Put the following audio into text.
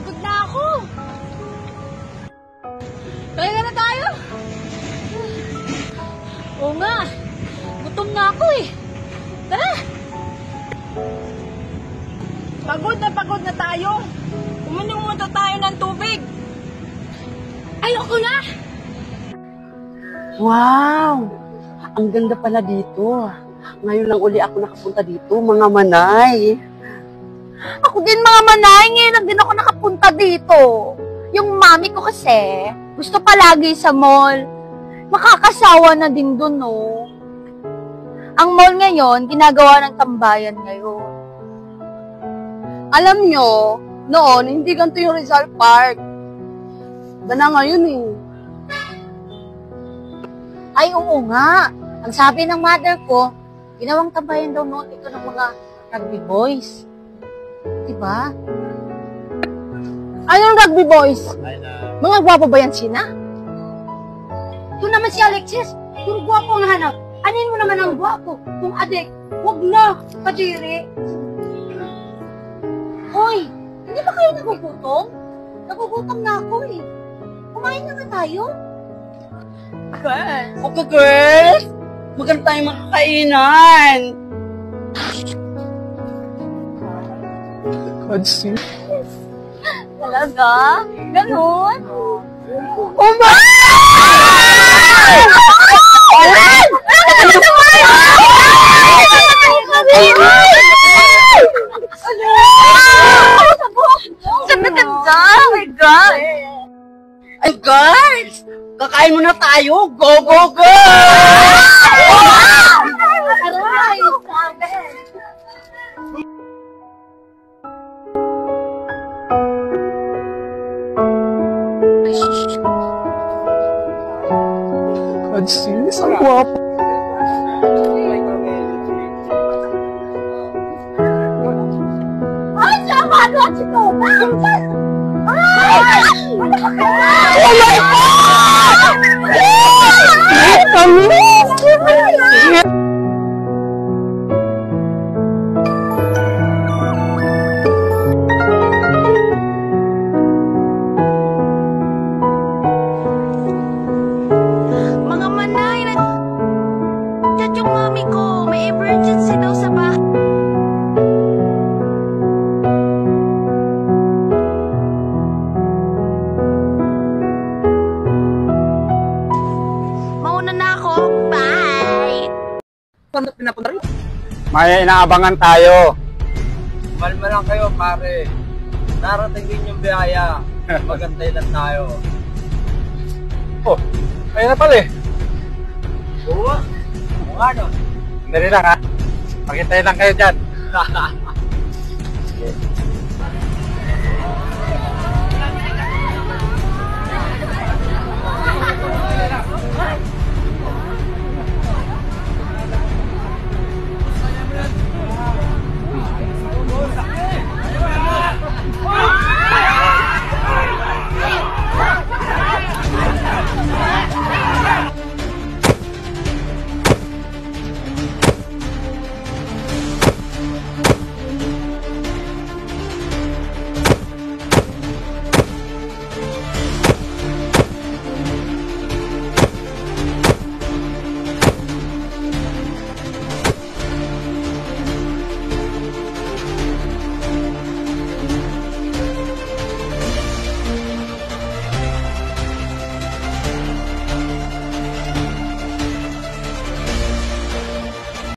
Pagod na ako. Kaya na tayo. Oo nga. Gutom na ako eh. Tara. Pagod na tayo. Uminom muna tayo ng tubig. Ayoko na. Wow! Ang ganda pala dito. Ngayon lang uli ako nakapunta dito, mga manay. Ako din mga manay. Ngayon lang din ako nakapunta dito. Yung mami ko kasi, gusto palagi sa mall. Makakasawa na din dun, no? Ang mall ngayon, ginagawa ng tambayan ngayon. Alam nyo, noon, hindi ganito yung Rizal Park. Iba na ngayon eh. Ay, oo nga. Ang sabi ng mother ko, ginawang tambayan daw noon ito ng mga rugby boys. Diba? Anong rugby boys? Mga gwapo ba yan, Sina? Ito naman si Alexis. Puro gwapo ang hanap. Anin mo naman ang gwapo? Kung adik, wag na, kadiri. Hoy, hindi ba kayo nagugutom? Nagugutom na ako eh. Kumain na nga tayo. Girls. Okay, girls. Maganda tayong makakainan. Talaga? Ganun? Oh my God! Alan! Ano naman? Sabi ka dyan! Oh my God! Ay, girls! Kakain muna tayo! Go, go, go! Aray! Sis, ang guwapo. Ay, sama! Ano ang sito? Ay! Ano ba ka? Oh my God! Mga manay, chat yung mami ko. May emergency daw sa bahay. Mauna na ako. Bye! Saan pinapunta rin? May inaabangan tayo. Malma lang kayo, pare. Darating din yung biyaya. Magantay lang tayo. Oh, ayun na pala eh. Oo nga no? Dali lang ha. Pakintay lang kayo dyan.